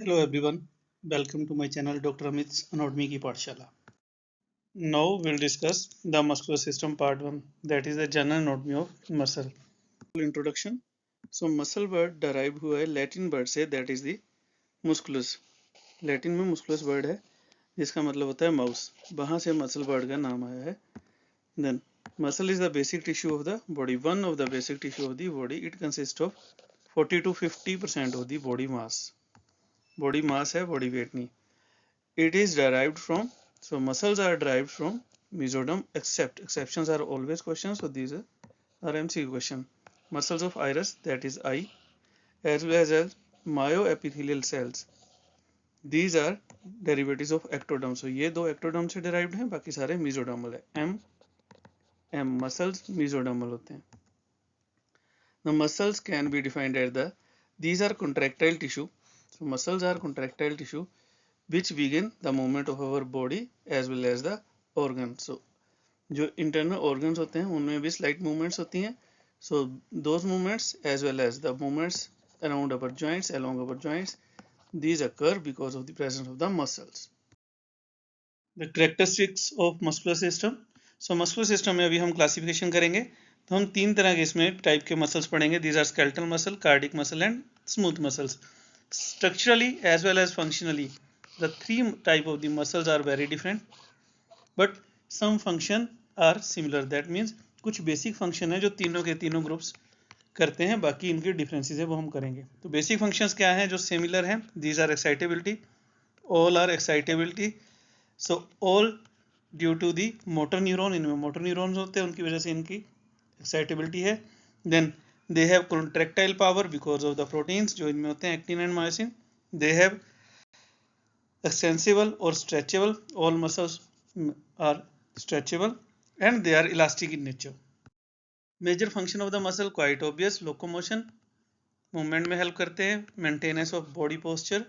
Hello everyone, welcome to my channel Dr. Amit's Anatomy की पाठशाला. Now we'll discuss the muscular system part 1, that is the general anatomy of muscle. Introduction. So muscle word derived हुआ है Latin word से, that is the musculus. Latin में musculus word है जिसका मतलब होता है माउस, वहाँ से muscle word का नाम आया है. Then muscle is the basic tissue of the body, one of the basic tissue of the body. It consists of 40 to 50% of the body mass. Body mass है, body weight नहीं. It is derived from, so muscles are derived from mesoderm, except exceptions are always questions, so these are MCQ question. Muscles of iris, that is eye, as well as myoepithelial cells, these are derivatives of ectoderm. So ये दो ectoderm से derived हैं, बाकी सारे mesodermal है. M muscles mesodermal होते हैं. The muscles can be defined as these are contractile tissue. So muscles are contractile tissue which begin the movement of our body as well as the organ. So जो internal organs होते हैं उनमें भी slight movements होती हैं. So those movements as well as the movements around our joints, along our joints, these occur because of the presence of the muscles. The characteristics of muscular system. So muscular system में अभी हम classification करेंगे, तो हम तीन तरह के इसमें टाइप के मसल्स पढ़ेंगे. These are skeletal muscle, cardiac muscle and smooth muscles. Structurally as well as functionally, the three type of the muscles are very different, but some function are similar. That means कुछ basic function है जो तीनों के तीनों groups करते हैं, बाकी इनके differences है वो हम करेंगे. तो basic functions क्या हैं जो similar हैं? These are excitability, all are excitability. So all due to the motor neuron, इनमें motor neurons होते हैं, उनकी वजह से इनकी excitability है. Then they have contractile power because of the proteins जो इनमें होते हैं, actin and myosin. They have extensible or stretchable, all muscles are stretchable and they are elastic in nature. Major function of the muscle quite obvious: locomotion, movement में help करते हैं, maintenance of body posture,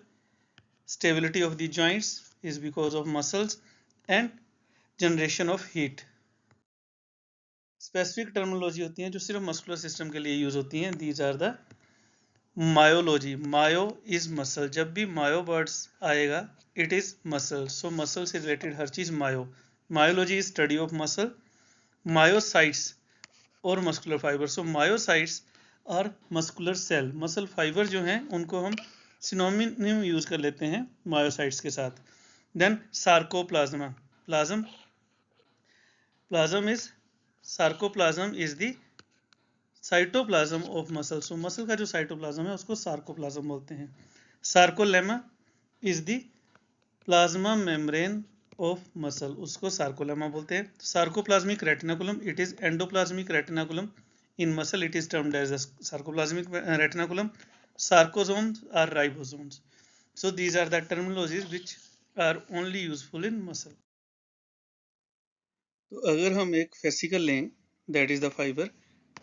stability of the joints is because of muscles, and generation of heat. Specific terminology होती हैं जो सिर्फ muscular system के लिए use होती हैं. These are the myology. Myo is muscle. जब भी myo words आएगा it is muscle. So muscle से related हर चीज myo. Myology is study of muscle. Myocytes और muscular fiber. So myocytes are muscular cell. Muscle fiber जो हैं उनको हम synonym use कर लेते हैं myocytes के साथ. Then sarcoplasma. Plasm is sarcoplasm is the cytoplasm of muscle. So muscle का जो साइटोप्लाज्म है उसको सार्कोप्लाज्म बोलते हैं. Sarcolemma is the plasma membrane of muscle, उसको सार्कोलेमा बोलते हैं. Sarcoplasmic retinaculum, it is endoplasmic retinaculum. In muscle it is termed as sarcoplasmic retinaculum. Sarcosomes are ribosomes. So these are the terminologies which are only useful in muscle. तो अगर हम एक fascicle लें, that is the fibre,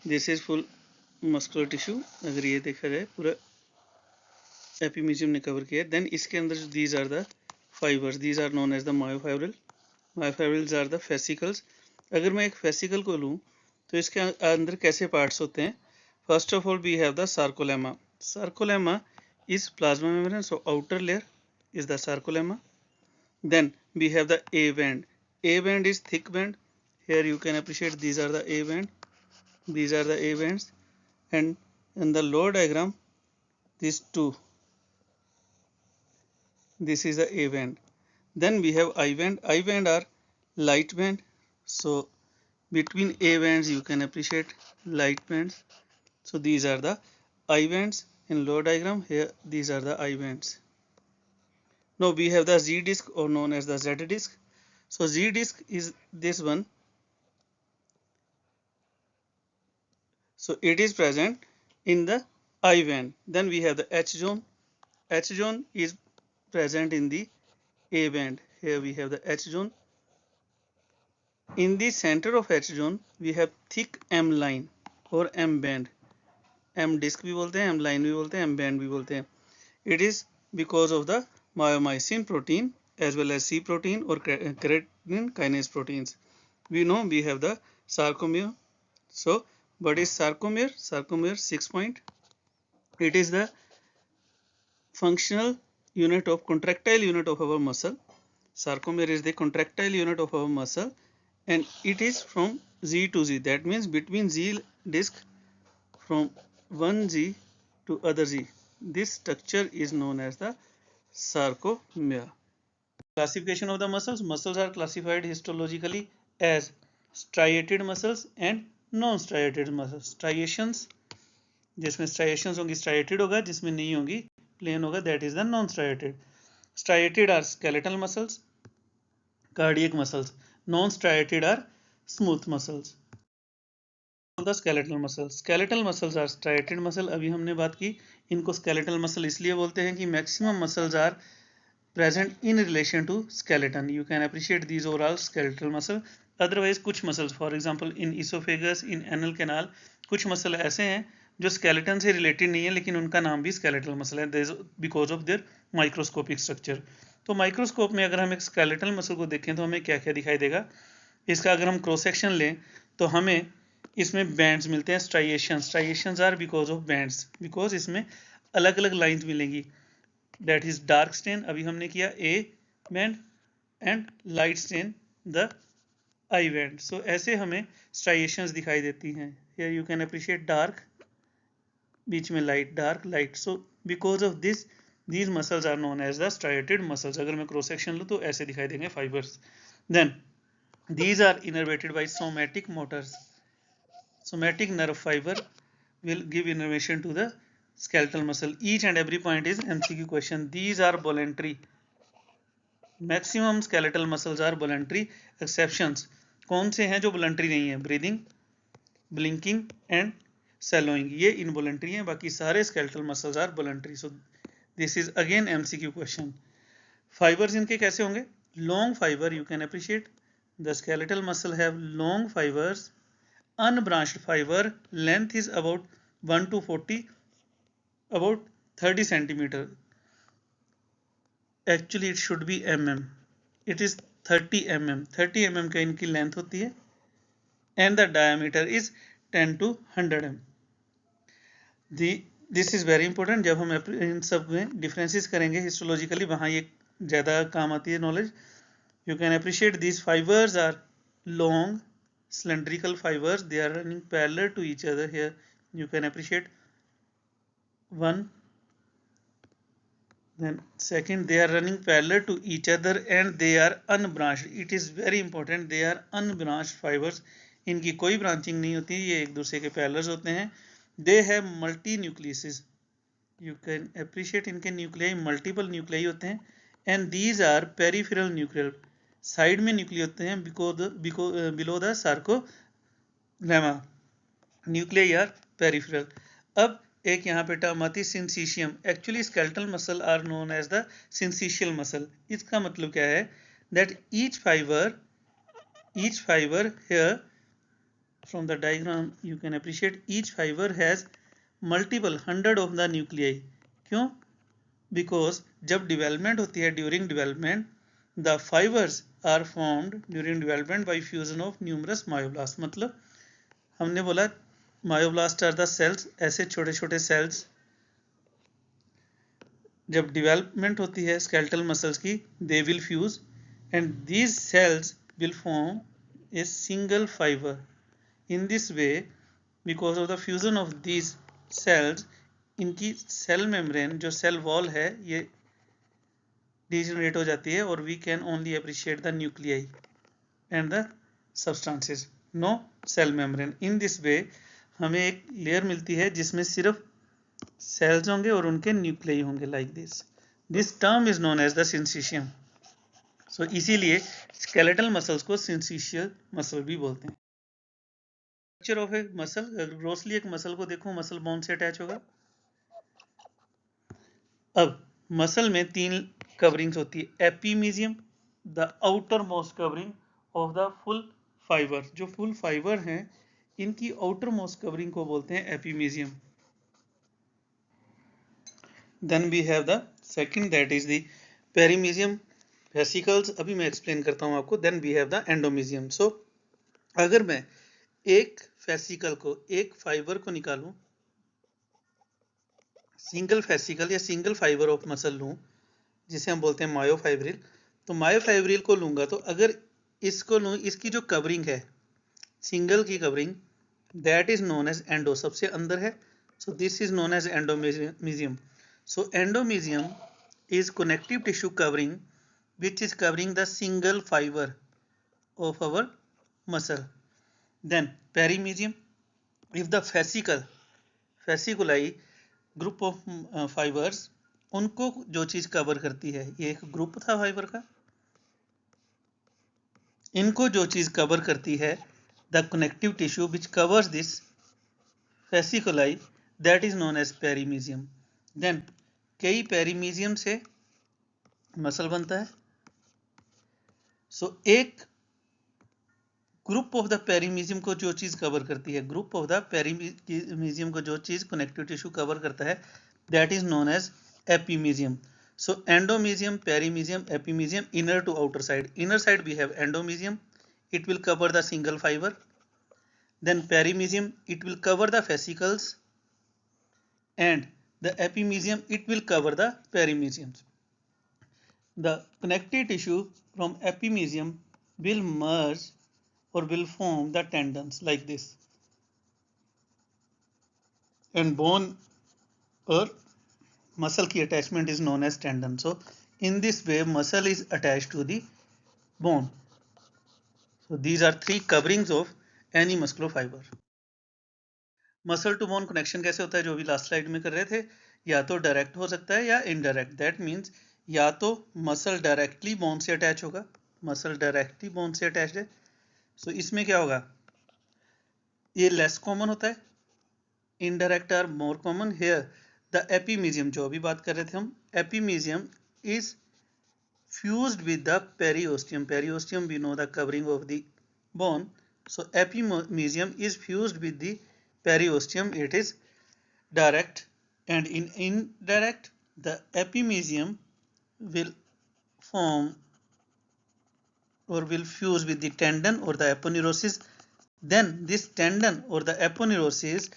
this is full muscular tissue. अगर ये देखा जाए पूरा एपिमीजियम ने कवर किया, देन इसके अंदर जो these are the fibres, these are known as the myofibril. Myofibrils are the fascicles. अगर मैं एक फेसिकल को लूँ तो इसके अंदर कैसे पार्ट्स होते हैं? First of all we have the sarcolemma. Sarcolemma is plasma membrane, so outer layer is the sarcolemma. Then we have the A band. A band is thick band. Here you can appreciate these are the A band. These are the A bands. And in the lower diagram, these two. This is the A band. Then we have I band. I band are light band. So between A bands you can appreciate light bands. So these are the I bands. In lower diagram here these are the I bands. Now we have the Z disc or known as the Z disc. So Z disc is this one. So it is present in the I band. Then we have the H zone. H zone is present in the A band. Here we have the H zone. In the center of H zone we have thick M line or M band. M disc भी बोलते हैं, M line भी बोलते हैं, M band भी बोलते हैं. It is because of the myomycin protein as well as C protein or creatine kinase proteins. We know we have the sarcomere. So what is sarcomere? Sarcomere 6 point. It is the functional unit of contractile unit of our muscle. Sarcomere is the contractile unit of our muscle, and it is from Z to Z. That means between Z disc from one Z to other Z. This structure is known as the sarcomere. Classification of the muscles. Muscles are classified histologically as striated muscles and non-striated muscles. Striations, जिसमें striations होंगी striated होगा, जिसमें नहीं होंगी plain होगा, that is the non-striated. Striated are skeletal muscles, cardiac muscles. Non-striated are smooth muscles. The skeletal muscles. Skeletal muscles are striated muscle. अभी हमने बात की, इनको skeletal muscle इसलिए बोलते हैं कि maximum muscles are present in relation to skeleton. You can appreciate these overall skeletal muscle. Otherwise कुछ muscles, for example in esophagus, in anal canal, कुछ muscle ऐसे हैं जो skeleton से related नहीं है लेकिन उनका नाम भी skeletal muscle है, because of their microscopic structure. तो माइक्रोस्कोप में अगर हम एक skeletal muscle को देखें तो हमें क्या क्या दिखाई देगा. इसका अगर हम क्रॉस सेक्शन लें तो हमें इसमें बैंड्स मिलते हैं, striations are because of bands, because इसमें अलग अलग लाइंस मिलेंगी. दैट इज डार्क स्टेन, अभी हमने किया A band, and light stain the I band. So ऐसे हमें स्ट्राइएशंस दिखाई देती हैं. Here you can appreciate dark, बीच में light, dark light. So because of this these muscles are known as the striated muscles. अगर मैं क्रॉस सेक्शन लूँ तो ऐसे दिखाई देंगे fibres. Then these are innervated by somatic motors. Somatic nerve fiber will give innervation to the skeletal muscle. Each and every point is MCQ question. These are voluntary. Maximum skeletal muscles are voluntary. Exceptions कौन से हैं जो voluntary नहीं है? Breathing, blinking and swallowing, ये involuntary हैं. बाकी सारे skeletal muscles are voluntary. So this is again MCQ question. Fibers इनके कैसे होंगे? Long fiber, you can appreciate. The skeletal muscle have long fibers. Unbranched fiber length is about 1 to 40, about 30 centimeter. Actually it should be mm. It is 30 mm. 30 mm का इनकी length होती है, and the diameter is 10 to 100 mm. This is very important. जब हम इन सब में differences करेंगे histologically, वहाँ ये ज़्यादा काम आती है knowledge. You can appreciate these fibers are long cylindrical fibers. They are running parallel to each other. Here you can appreciate one. Then second, they are running parallel to each other and they are unbranched. It is very important. They are unbranched fibers. इनकी कोई branching नहीं होती, ये एक दूसरे के parallel होते हैं. They have multi nucleuses. You can appreciate इनके न्यूक्लियाई मल्टीपल न्यूक्लियाई होते हैं. And these are peripheral nuclei. Side में न्यूक्लिय होते हैं below the sarcolemma. Nuclei are peripheral. अब एक यहाँ पे टर्म आती है syncytium. Actually skeletal muscle are known as the syncytial muscle. इसका मतलब क्या है? That each fibre here from the diagram you can appreciate each fibre has multiple 100 of the nuclei. क्यों? बिकॉज जब डेवलपमेंट होती है, during development the fibers are formed during development by fusion of numerous myoblasts. मतलब हमने बोला myoblasts are the cells, ऐसे छोटे छोटे cells जब डेवलपमेंट होती है skeletal muscles की, they will fuse and these cells will form a single fiber. In this way, because of the fusion of these cells, इनकी cell membrane जो cell wall है ये डिजेनरेट हो जाती है और we can only appreciate the nuclei and the substances, no cell membrane. In this way हमें एक लेयर मिलती है जिसमें सिर्फ सेल्स होंगे और उनके न्यूक्लियाई होंगे like this. This term is known as the syncytium. So इसीलिए स्केलेटल मसल्स को सिंसीशियल मसल भी बोलते हैं. Structure of a muscle, grossly एक मसल को देखो, मसल बोन से अटैच होगा. अब मसल में 3 कवरिंग्स होती है. Epimysium, the outer most covering of the full fibre. जो फुल फाइबर हैं इनकी आउटर मोस्ट कवरिंग को बोलते हैं epimysium. Then we have the second, that is the perimysium. Fascicles अभी मैं एक्सप्लेन करता हूं आपको. Then we have the endomysium. So अगर मैं एक फेसिकल को, एक फाइबर को निकालूं, सिंगल फेसिकल या सिंगल फाइबर ऑफ मसल लूं, जिसे हम बोलते हैं मायोफाइब्रिल। तो मायोफाइब्रिल को लूंगा तो अगर इसको लूँ, इसकी जो कवरिंग है सिंगल की covering, that is known as endo, सबसे अंदर है, so this is known as endomysium. So endomysium is connective tissue covering which is covering the single fiber of our muscle. Then perimezium, if the fasciculi group of fibers, उनको जो चीज cover करती है, ये एक ग्रुप था fibre का, इनको जो चीज कवर करती है, the connective tissue which covers this fasciculi, that is known as perimezium. Then कई पेरीमीजियम से मसल बनता है। सो एक ग्रुप ऑफ द पेरीमीजियम को जो चीज कवर करती है, ग्रुप ऑफ द पेरीमीजियम को जो चीज कनेक्टिव टिश्यू कवर करता है, that is known as epimysium. So endomysium, perimysium, epimysium, inner to outer side. Inner side we have endomysium, it will cover the single fiber. Then perimezium, it will cover the fascicles, and the epimysium, it will cover the perimezium. The connective tissue from epimysium will merge or will form the tendons like this, and bone or muscle की attachment is known as tendon. So in this way muscle is attached to the bone. So these are three coverings of any muscular fiber. Muscle to bone connection कैसे होता है, जो भी last slide में कर रहे थे, या तो डायरेक्ट हो सकता है या इनडायरेक्ट। दैट मीन्स या तो मसल डायरेक्टली बोन से अटैच होगा, मसल डायरेक्टली बोन से अटैच है, सो इसमें क्या होगा, ये लेस कॉमन होता है, indirect are more common. Here the epimysium, जो अभी बात कर रहे थे हम, epimysium is fused with the periosteum. Periosteum we know the covering of the bone, so epimysium is fused with the periosteum, it is direct. And in indirect, the epimysium will form or will fuse with the tendon or the aponeurosis. Then this tendon or the aponeurosis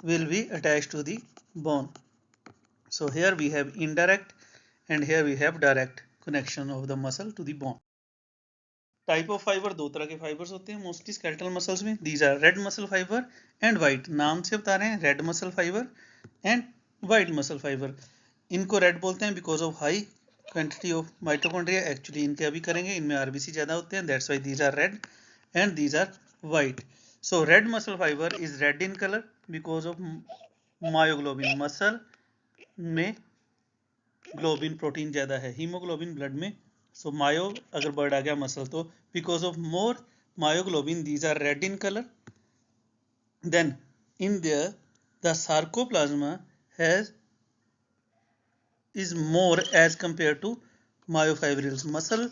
will be attached to the bone. So here we have indirect and here we have direct connection of the muscle to the bone. Type of fibre, दो तरह के fibres होते हैं mostly skeletal muscles में। These are red muscle fibre and white. नाम से बता रहे हैं, red muscle fibre and white muscle fibre. इनको रेड बोलते हैं because of high quantity of mitochondria. Actually इनके अभी करेंगे, इनमें आरबीसी ज्यादा होते हैं, that's why these are red and these are white. So red muscle fibre is red in colour because of myoglobin. Muscle में ग्लोबिन प्रोटीन ज्यादा है, हीमोग्लोबिन ब्लड में। सो मायो अगर वर्ड आ गया मसल, तो because of more myoglobin these are red in colour. Then in there the sarcoplasm has is more as compared to myofibrils. Muscle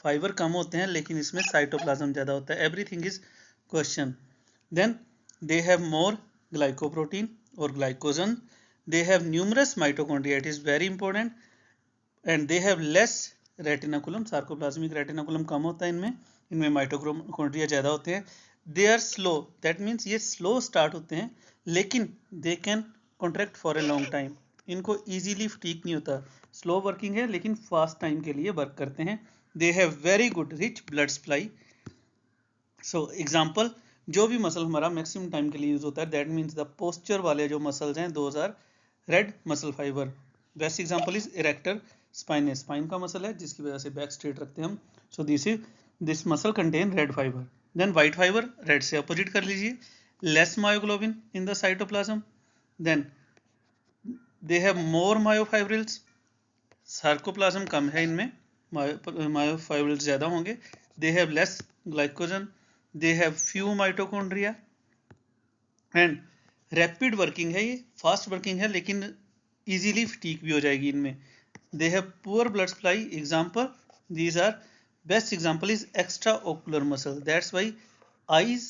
fibre कम होते हैं लेकिन इसमें साइटोप्लाज्म ज्यादा होता है। Everything is question. Then they have more glycoprotein और glycogen. They have numerous mitochondria, it is very important, and they have less retinaculum. Sarcoplasmic retinaculum कम होता है इनमें, इनमें माइटोकॉन्ड्रिया ज्यादा होते हैं। दे आर स्लो, दैट मीन्स ये स्लो स्टार्ट होते हैं लेकिन they can contract for a long time. इनको इजीली फटीग नहीं होता, स्लो वर्किंग है लेकिन फास्ट टाइम के लिए वर्क करते हैं। They have very good rich blood supply. So example, जो भी मसल हमारा मैक्सिमम टाइम के लिए यूज होता है, दैट मीन्स द पोस्चर वाले जो मसल्स हैं, those are red muscle fibre. Best example is erector spine. Spine का मसल है जिसकी वजह से बैक स्ट्रेट रखते हैं हम। So this muscle contain red fibre. Then white fibre, red से अपोजिट कर लीजिए, less myoglobin in the cytoplasm. Then they have more myofibrils. Sarcoplasm कम है इनमें, मायोफाइब्रिल्स ज्यादा होंगे। They have less glycogen, they have few mitochondria and rapid working है, ये फास्ट वर्किंग है लेकिन इजीली फटीग भी हो जाएगी इनमें। They have poor blood supply. Example, these are best example is extraocular muscle. That's why eyes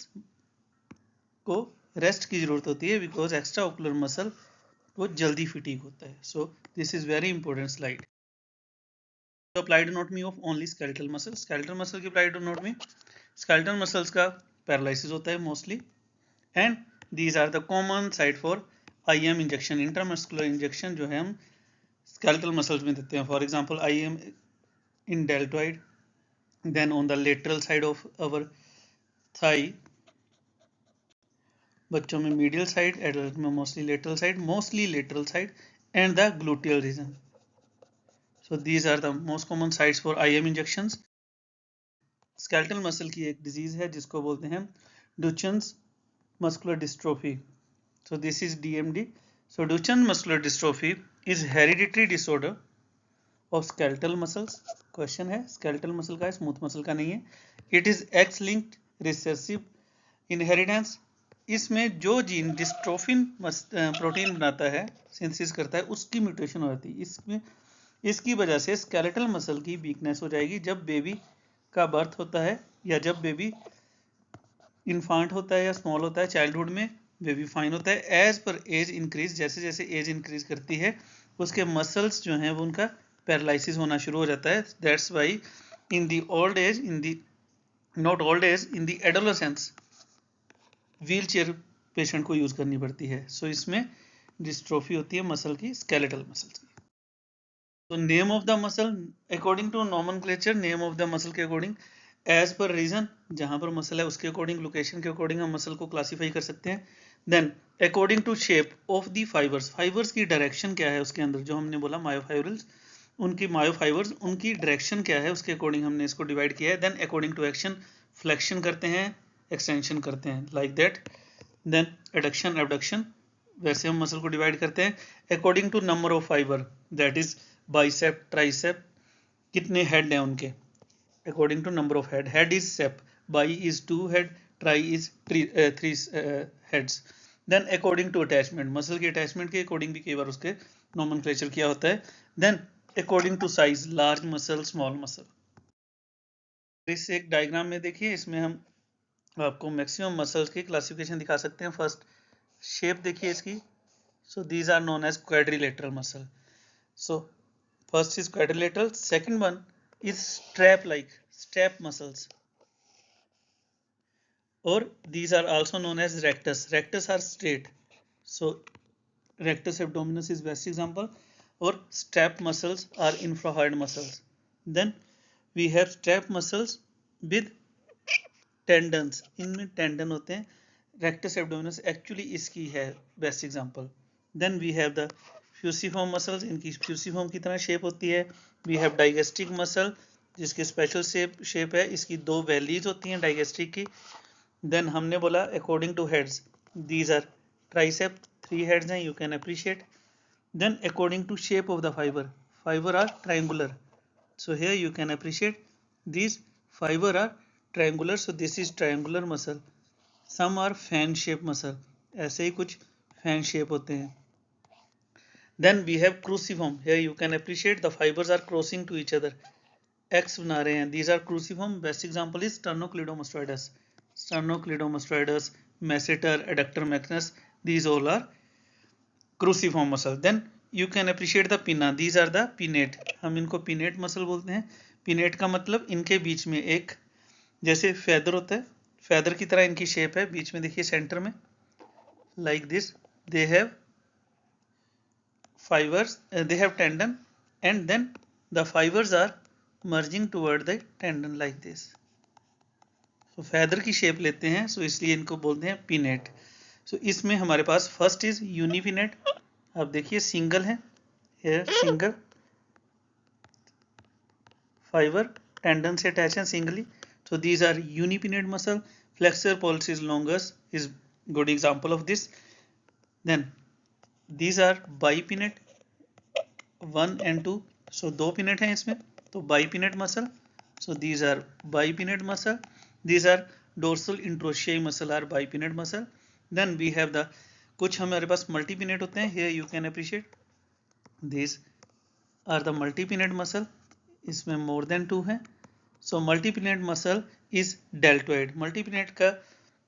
को rest की जरूरत होती है because extraocular muscle को जल्दी फटीग होता है. So this is very important slide. Applied anatomy of only skeletal muscle. Skeletal muscle की applied anatomy, skeletal muscles का paralysis होता है mostly, and these are the common site for IM injection, intramuscular injection, जो है हम skeletal muscles में देते हैं. For example, I am in deltoid, then on the lateral side of our thigh, बच्चों में medial side, adult में mostly lateral side and the gluteal region. So these are the most common sites for IM injections. Skeletal muscle की एक disease है जिसको बोलते हैं Duchenne's muscular dystrophy. So this is DMD. So Duchenne muscular dystrophy is hereditary disorder of skeletal muscles. Question है skeletal muscle का, smooth muscle का नहीं है. It is X linked recessive inheritance. इसमें जो जीन डिस्ट्रोफिन प्रोटीन बनाता है, synthesis करता है, उसकी म्यूटेशन हो जाती है. इसकी वजह से स्केलेटल मसल की वीकनेस हो जाएगी जब बेबी का बर्थ होता है या जब बेबी इन्फांट होता है या स्मॉल होता है. चाइल्डहुड में बेबी फाइन होता है. एज पर एज इंक्रीज, जैसे जैसे एज इंक्रीज करती है उसके मसल्स जो हैं वो उनका पैरालिसिस होना शुरू हो जाता है. That's why in the old age, in the adolescence wheel chair patient को यूज करनी पड़ती है. सो इसमें डिस्ट्रोफी होती है मसल की, स्केलेटल मसल्स की. तो name of the muscle according to nomenclature, name of the muscle के अकॉर्डिंग, एज पर रीजन, जहां पर मसल है उसके अकॉर्डिंग, लोकेशन के अकॉर्डिंग हम मसल को क्लासीफाई कर सकते हैं. Then according to shape of the fibres, fibres की डायरेक्शन क्या है उसके अंदर, जो हमने बोला मायोफाइब्रिल्स, उनकी मायोफाइबर्स उनकी डायरेक्शन क्या है उसके अकॉर्डिंग हमने इसको डिवाइड किया है. Then according to action, flexion करते हैं, एक्सटेंशन करते हैं, like that. Then adduction, abduction, वैसे हम मसल को डिवाइड करते हैं. According to number of fibre, that is bicep, tricep, कितने हेड हैं उनके, according to number of head. Head is ceps, bi is 2 head, tri is 3 heads. Then according to attachment, muscle के attachment के according भी कई बार उसके nomenclature किया होता है. Then according to size, large muscle, small muscle. इस एक डायग्राम में देखिए, इसमें हम आपको मैक्सिमम मसल्स की क्लासिफिकेशन दिखा सकते हैं. फर्स्ट शेप देखिए इसकी. So these are known as quadrilateral muscle. So first is quadrilateral, second one is strap like, strap muscles, or these are also known as rectus. Rectus are straight, so rectus abdominis is best example. Or strap muscles are infrahyoid muscles. Then we have strap muscles with tendons, इनमें tendon होते हैं. rectus abdominis actually इसकी है best example. Then we have the fusiform muscles, इनकी fusiform की तरह shape होती है. वी हैव डाइगेस्ट्रिक मसल जिसकी स्पेशल शेप है, इसकी 2 वैलीज होती हैं डाइगेस्ट्रिक की. देन हमने बोला according to heads, these are tricep, 3 heads हैं, you can appreciate. Then according to shape of the fibre, fibre are triangular, so here you can appreciate these fibre are triangular, so this is triangular muscle. Some are fan shape muscle, ऐसे ही कुछ fan shape होते हैं. Then we have cruciform. Here you can appreciate the fibers are crossing to each other. X बना रहे हैं. These are cruciform. Best example is sternocleidomastoidus. Sternocleidomastoidus, masseter, adductor magnus. These all are cruciform muscle. Then you can appreciate the pinna. These are the pinnate. हम इनको pinnate muscle बोलते हैं. Pinnate का मतलब इनके बीच में एक जैसे feather होता है, feather की तरह इनकी shape है. बीच में देखिए सेंटर में, like this. They have fibers, they have tendon, and then the fibers are merging toward the tendon like this. So feather की शेप लेते हैं, so इसलिए इनको बोलते हैं पिनेट. so इसमें हमारे पास फर्स्ट इज यूनिपिनेट. आप देखिए सिंगल है, here सिंगल फाइबर टेंडन से अटैच है singly. so these are unipinnate muscle. flexor pollicis longus is good example of this. then these are bipinnate, 1 and 2. so 2 pinnate हैं इसमें, तो bipinnate muscle. so these are bipinnate muscle. these are dorsal interossei muscle are bipinnate muscle. then we have the कुछ हमारे पास multipinnate होते हैं. here you can appreciate these are the multipinnate muscle. इसमें more than 2 हैं. so multipinnate muscle is deltoid. multipinnate का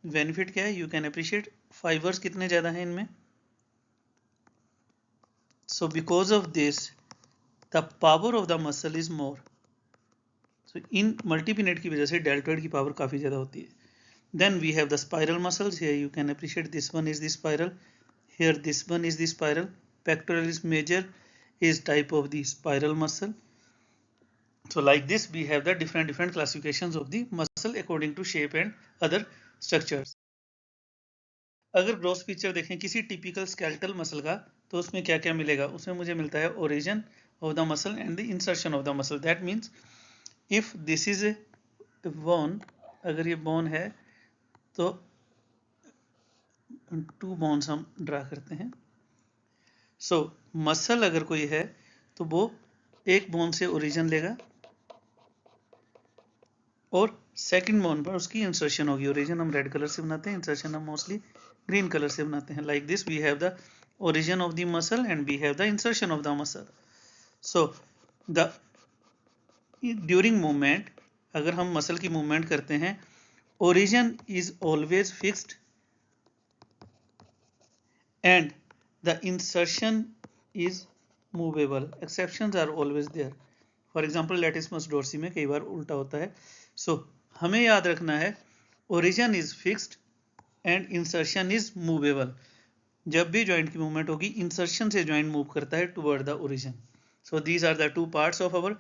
benefit क्या है, you can appreciate fibers कितने ज़्यादा हैं इनमें. so because of this the power of the muscle is more. so in multipinnate की वजह से deltoid की पावर काफ़ी ज़्यादा होती है. then we have the spiral muscles. here you can appreciate this one is the spiral, here this one is the spiral. pectoralis major is type of the spiral muscle. So like this we have the different classifications of the muscle according to shape and other structures. अगर gross picture देखें किसी typical skeletal muscle का तो उसमें क्या क्या मिलेगा, उसमें मुझे मिलता है origin of the muscle and the insertion of the muscle. That means if this is A bone, अगर ये बोन है तो टू बोन्स हम ड्रा करते हैं. सो मसल अगर कोई है तो वो एक बोन से ओरिजिन लेगा और सेकंड बोन पर उसकी इंसर्शन होगी. ओरिजिन हम रेड कलर से बनाते हैं, इंसर्शन हम मोस्टली ग्रीन कलर से बनाते हैं. Like this we have the origin of the muscle and we have the insertion of the muscle. So the during movement, अगर हम मसल की मूवमेंट करते हैं, origin is always fixed and the insertion is movable. Exceptions are always there. For example latissimus dorsi में कई बार उल्टा होता है. So हमें याद रखना है origin is fixed and insertion is movable. जब भी जॉइंट की मूवमेंट होगी इंसर्शन से जॉइंट मूव करता है toward the origin. So these are the two parts of our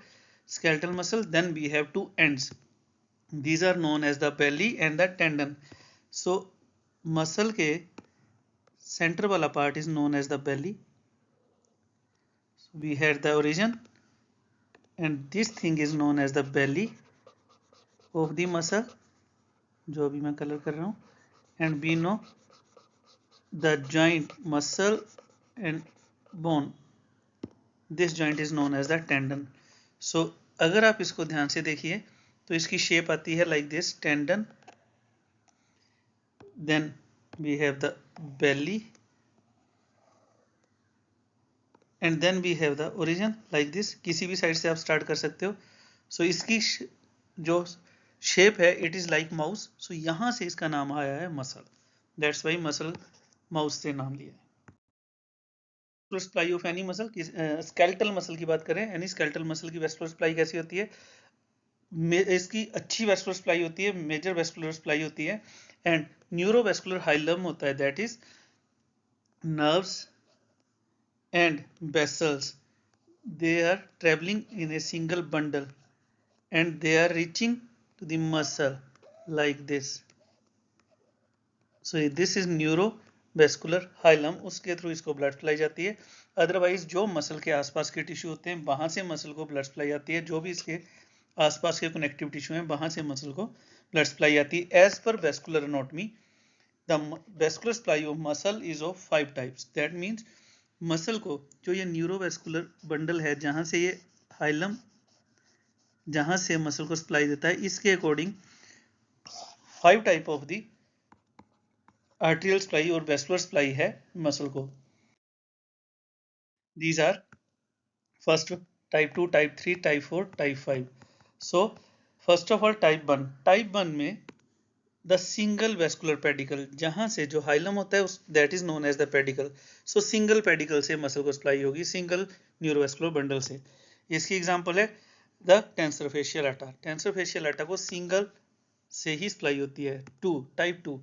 skeletal muscle. Then we have two ends, these are known as the belly and the tendon. So muscle के centre वाला part is known as the belly. We have the origin and this thing is known as the belly of the muscle, जो अभी मैं colour कर रहा हूँ. And we know the joint muscle and bone, this joint is known as the tendon. So अगर आप इसको ध्यान से देखिए तो इसकी शेप आती है like this, tendon, then we have the belly and then we have the origin like this. किसी भी साइड से आप स्टार्ट कर सकते हो. So इसकी जो शेप है it is like mouse. So यहाँ से इसका नाम आया है muscle. That's why muscle mouse से नाम लिया है. Vascular supply of any muscle, skeletal muscle की बात करें, एनी स्केलेटल मसल की वेस्कुलर सप्लाई कैसी होती है? इसकी अच्छी वेस्कुलर सप्लाई होती है, मेजर वेस्कुलर सप्लाई होती है. एंड न्यूरोवेस्कुलर हाइलम होता है, that is nerves and vessels, they are travelling in a single bundle and they are reaching to the muscle like this. So this is neuro vascular hilum, उसके through इसको blood supply जाती है. Otherwise जो muscle के आसपास के tissue होते हैं वहां से मसल को ब्लड सप्लाई आती है, जो भी इसके आसपास के कनेक्टिव टिश्यू हैं वहां से मसल को ब्लड सप्लाई आती है. As per vascular anatomy the vascular supply of muscle is of 5 types. That means muscle को जो ये न्यूरोवेस्कुलर बंडल है जहां से ये हाइलम जहां से मसल को सप्लाई देता है, इसके according 5 type of the arterial supply और वेस्कुलर सप्लाई है मसल को. These are first type 2, type 3, type 4, type 5. So first of all type 1. Type 1 में the single vascular pedicle, जहां से जो हाइलम होता है that is known as the pedicle. So single pedicle से मसल को सप्लाई होगी, सिंगल न्यूरोवेस्कुलर बंडल से. इसकी एग्जांपल है the tensor fascial atta. Tensor fascial atta को सिंगल से ही सप्लाई होती है. टाइप 2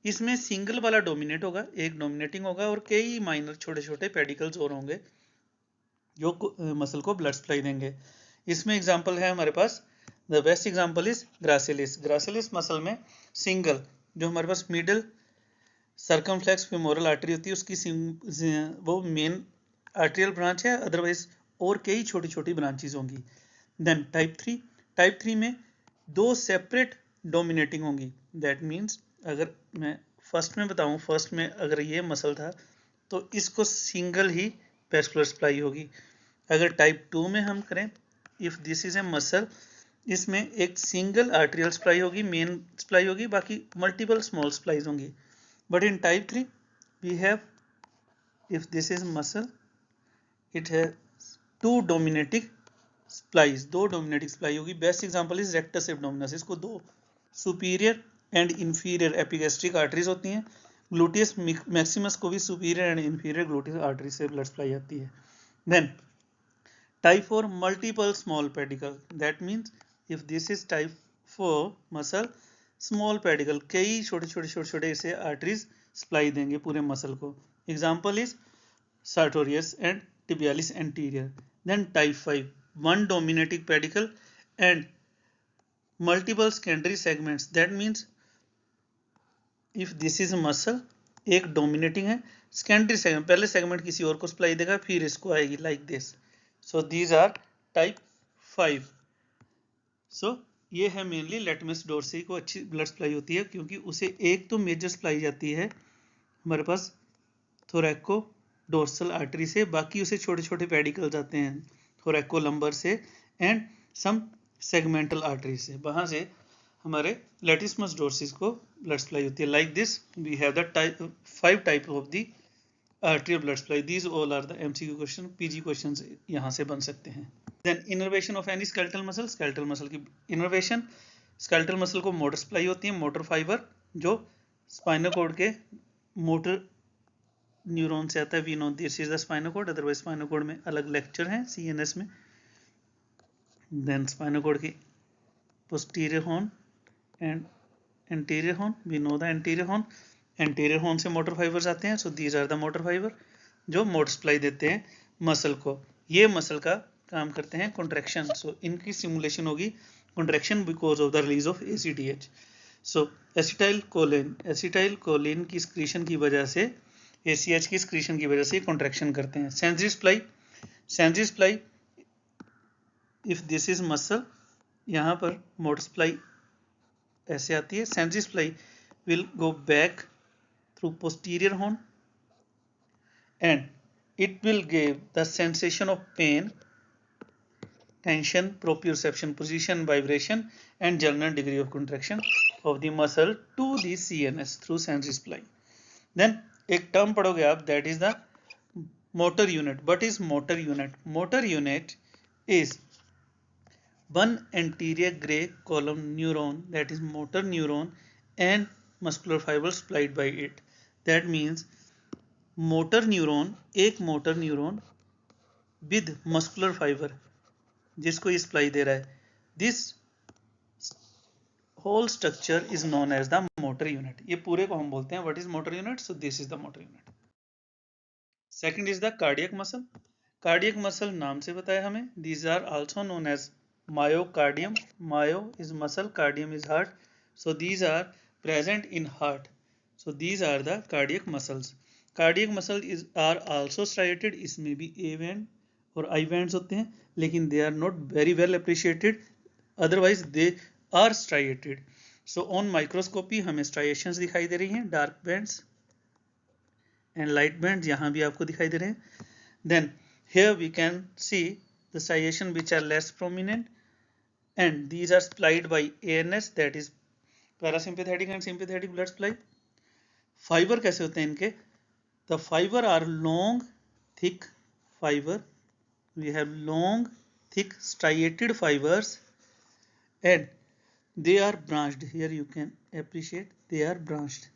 इसमें सिंगल वाला डोमिनेट होगा, एक डोमिनेटिंग होगा और कई माइनर छोटे छोटे पेडिकल्स और होंगे जो मसल को ब्लड सप्लाई देंगे. इसमें एग्जांपल है हमारे पास, the best example is gracilis. Gracilis muscle में सिंगल जो हमारे पास मिडिल सर्कमफ्लेक्स फेमोरल आर्टरी होती है उसकी वो मेन आर्टेरियल ब्रांच है, अदरवाइज और कई छोटी छोटी ब्रांचेस होंगी. देन टाइप 3 में दो सेपरेट डोमिनेटिंग होंगी. दैट मीन्स अगर मैं फर्स्ट में बताऊं, फर्स्ट में अगर ये मसल था तो इसको सिंगल ही वेस्कुलर सप्लाई होगी. अगर टाइप 2 में हम करें, if this is a muscle, इसमें एक सिंगल आर्टेरियल सप्लाई होगी, मेन सप्लाई होगी, बाकी मल्टीपल स्मॉल सप्लाईज होंगी. But in type 3 we have, if this is muscle, it है टू डोमिनेटिंग सप्लाईज, दो डोमिनेटिंग सप्लाई होगी. Best example is rectus abdominis. इसको दो superior and inferior epigastric arteries होती हैं. ग्लूटियस मैक्सिमस को भी superior and inferior gluteus artery से ब्लड सप्लाई आती है. Then type 4 multiple small pedicle. That means if this is type 4 muscle, small pedicle, कई छोटे छोटे इसे आर्टरीज सप्लाई देंगे पूरे मसल को. Example is sartorius and tibialis anterior. Then type 5, one dominating pedicle and multiple secondary segments. That means if this is muscle, एक dominating है, secondary segment, पहले segment किसी और को supply देगा, फिर इसको आएगी like this. So these are type 5. So ये है मेनली लेटमस डोर्सी को अच्छी ब्लड सप्लाई होती है, क्योंकि उसे एक तो मेजर सप्लाई जाती है हमारे पास थोरैको डोर्सल आर्टरी से, बाकी उसे छोटे छोटे पेडिकल्स आते हैं थोरैको लंबर से एंड सम सेगमेंटल आर्टरी से, वहां से हमारे लेटिसमस डोर्सिस को ब्लड सप्लाई होती है. Like this we have the 5 type of the arterial blood supply. These all are the MCQ question, PG questions यहाँ से बन सकते हैं. Then innervation of any skeletal muscle. skeletal muscle की innervation, skeletal muscle को motor supply होती है, motor fibre जो स्पाइनल कॉर्ड के मोटर न्यूरॉन से आता है. We know this is the spinal cord, otherwise spinal cord में अलग लेक्चर हैं CNS में. देन स्पाइनल कॉर्ड की posterior horn and anterior horn, we know the anterior horn. Anterior horn से मोटर फाइबर्स आते हैं. So these are the motor fibre जो motor supply देते हैं मसल को. ये मसल का काम करते हैं कॉन्ट्रैक्शन. सो इनकी सिमुलेशन होगी contraction because of the release of ACTH. So acetyl choline की स्क्रीशन की वजह से, ACH की स्क्रीशन की वजह से कॉन्ट्रैक्शन करते हैं. Sensory supply if this is muscle, यहाँ पर मोटर सप्लाई ऐसे आती है. Sensory supply will go back through posterior horn and it will give the sensation of pain, tension, proprioception, position, vibration and general degree of contraction of the muscle to the CNS through sensory supply. Then एक term पढ़ोगे आप, that is the motor unit. What is motor unit? Motor unit is one anterior gray column neuron, that is motor neuron, and muscular fiber supplied by it. That means motor neuron, एक motor neuron with muscular fiber जिसको ये supply दे रहा है. This whole structure is known as the motor unit. ये पूरे को हम बोलते हैं what is motor unit. So this is the motor unit. Second is the cardiac muscle. Cardiac muscle नाम से बताया हमें. These are also known as myocardium. Myo is muscle, cardium is heart. So these are present in heart. So these are the cardiac muscles. Cardiac muscle are also striated. इसमें भी A band और I bands होते हैं, लेकिन they are not very well appreciated. Otherwise they are striated. So on microscopy हमें striations दिखाई दे रही हैं, dark bands and light bands यहाँ भी आपको दिखाई दे रहे हैं. Then here we can see the striation which are less prominent, and these are supplied by ANS, that is parasympathetic and sympathetic blood supply. Fibre कैसे होते हैं इनके? The fibre are long thick fibre. We have long thick striated fibres and they are branched. Here you can appreciate they are branched.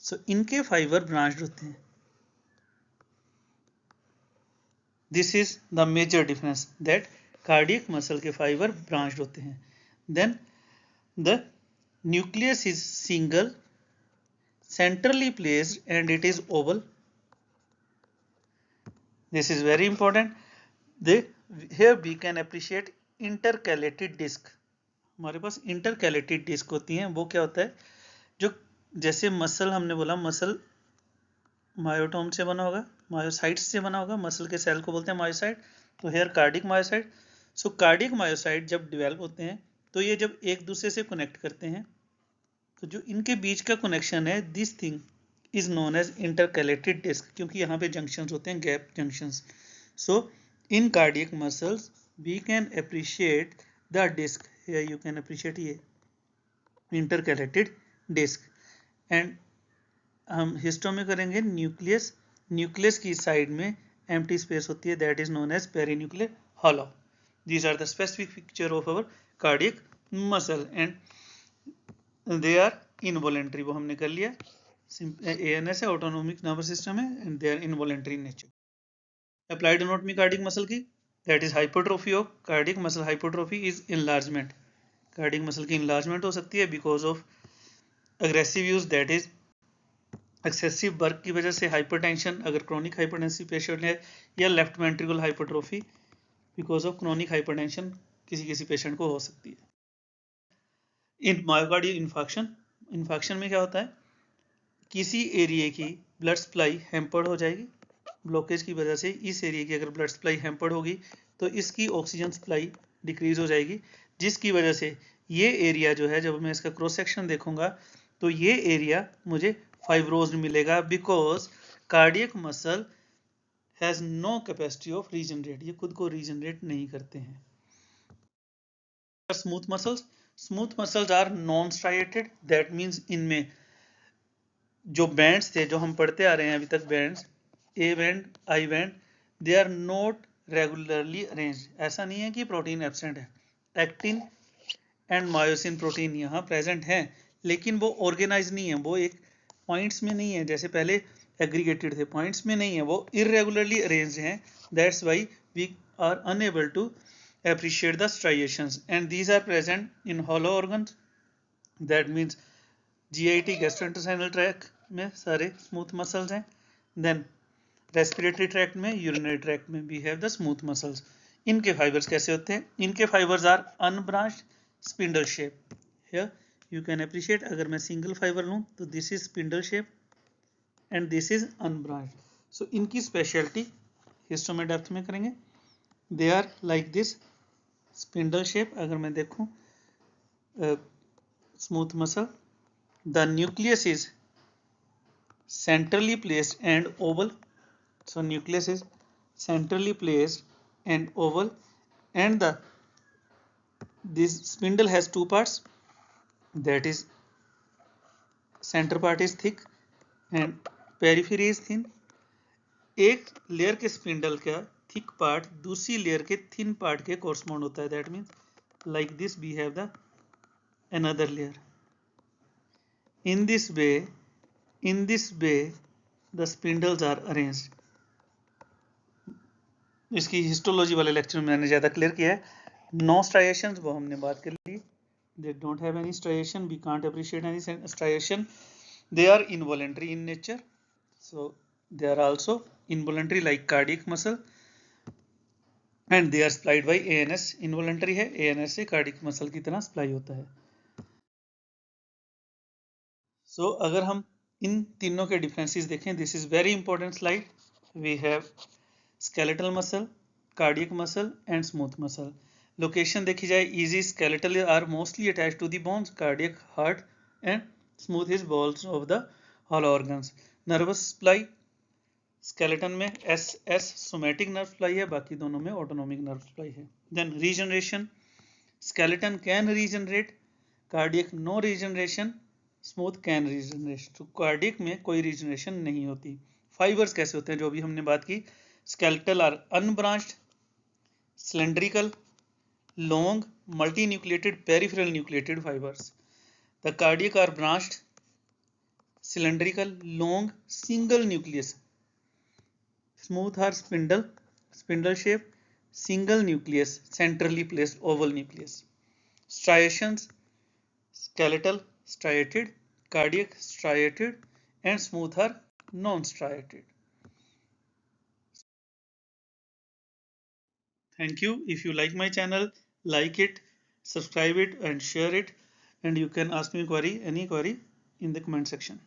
So इनके fibre branched होते हैं. This is the major difference, that cardiac muscle के fibre branched होते हैं. Then the nucleus is single, centrally placed, and it is oval. This is very important. Here we can appreciate intercalated disc. हमारे पास intercalated disc होती हैं. वो क्या होता है? जो जैसे मसल हमने बोला, मसल मायोटोम से बना होगा, मायोसाइट्स से बना होगा. मसल के सेल को बोलते हैं मायोसाइट. तो हेयर कार्डिक मायोसाइट. सो कार्डिक मायोसाइट जब डेवलप होते हैं तो ये जब एक दूसरे से कनेक्ट करते हैं, तो जो इनके बीच का कनेक्शन है, this thing is known as intercalated disc, क्योंकि यहाँ पे जंक्शंस होते हैं, gap junctions. So in cardiac muscles we can appreciate the disc. Here you can appreciate ये इंटरकैलेटेड डिस्क. एंड हम हिस्टो में करेंगे न्यूक्लियस. न्यूक्लियस की साइड में एम्प्टी स्पेस होती है, that is known as perinuclear halo. These are the specific feature of our cardiac muscle and they are involuntary. वो हमने कर लिया. ANS है, autonomic nervous system है, and they are involuntary in nature. Applied anatomy cardiac muscle की, that is hypertrophy of cardiac muscle. Hypertrophy is enlargement. Cardiac muscle की enlargement हो सकती है because of aggressive use, that is excessive work की वजह से hypertension अगर chronic hypertensive patient है, या left ventricle hypertrophy because of chronic hypertension किसी किसी पेशेंट को हो सकती है। इन मायोकार्डियल इन्फेक्शन में क्या होता है, किसी एरिया की ब्लड सप्लाई हैम्पर्ड हो जाएगी, ब्लॉकेज की वजह से इस एरिया की अगर ब्लड सप्लाई हैम्पर्ड होगी तो इसकी ऑक्सीजन सप्लाई डिक्रीज हो जाएगी, जिसकी वजह से ये एरिया जो है, जब मैं इसका क्रॉस सेक्शन देखूंगा तो ये एरिया मुझे फाइब्रोज मिलेगा, because cardiac muscle has no capacity of regenerate, ये खुद को रीजनरेट नहीं करते हैं। Smooth muscles are non striated, that means इनमें जो बैंड्स थे जो हम पढ़ते आ रहे हैं अभी तक, bands A band I band, they are not regularly arranged. ऐसा नहीं है कि प्रोटीन एब्सेंट है, एक्टिन एंड मायोसिन प्रोटीन यहाँ प्रेजेंट हैं, लेकिन वो ऑर्गेनाइज नहीं है, वो एक पॉइंट्स में नहीं है, जैसे पहले एग्रीगेटेड थे, पॉइंट्स में नहीं है, वो इरेगुलरली अरेंज्ड हैं। That's why we are unable to appreciate the striations, and these are present in hollow organs, that means GIT gastrointestinal tract में सारे स्मूथ मसल्स हैं, देन रेस्पिरेटरी ट्रैक्ट में, यूरिनरी ट्रैक्ट में भी हैव द स्मूथ मसल्स। इनके fibres कैसे होते हैं, इनके fibres are unbranched spindle shape. Here you can appreciate, अगर मैं सिंगल फाइबर लूँ तो this is spindle shape and this is unbranched. So इनकी स्पेशलिटी हिस्टो में डेप्थ में करेंगे, they are like this spindle shape. अगर मैं देखूं smooth muscle, the nucleus is centrally placed and oval, so nucleus is centrally placed and oval, and this spindle has two parts, that is center part is thick and periphery is thin। एक layer के spindle का thick part दूसरी layer के thin part के correspond होता है, that means like this we have the another layer। in this way the spindles are arranged। इसकी histology वाले लेक्चर में मैंने ज़्यादा क्लियर किया है। नो स्ट्राइएशंस वो हमने बात कर ली, they don't have any striation, we can't appreciate any striation, they are involuntary in nature, so they are also involuntary like cardiac muscle, and they are supplied by ANS। Involuntary है, ANS से cardiac muscle की तरह supply होता है। सो अगर हम इन तीनों के डिफरेंसेस देखें, this is very important slide, we have skeletal muscle, cardiac muscle and smooth muscle. Location देखी जाए, easy skeletal are mostly attach to the bones, cardiac heart and smooth is walls of the hollow organs. Nervous supply skeleton में SS somatic nerve supply है, बाकी दोनों में autonomic nerve supply है। Then regeneration, skeleton can regenerate, cardiac no regeneration, smooth can regeneration. तो cardiac में कोई regeneration नहीं होती। फाइबर्स कैसे होते हैं, जो भी हमने बात की, skeletal are unbranched, cylindrical, long, multinucleated, peripheral nucleated fibers। The cardiac are branched, cylindrical, long, single nucleus। Smooth are spindle shape, single nucleus, centrally placed oval nucleus। Striations, skeletal, striated, cardiac, striated, and smooth are non-striated। Thank you. If you like my channel, like it, subscribe it and share it, and you can ask me any query in the comment section.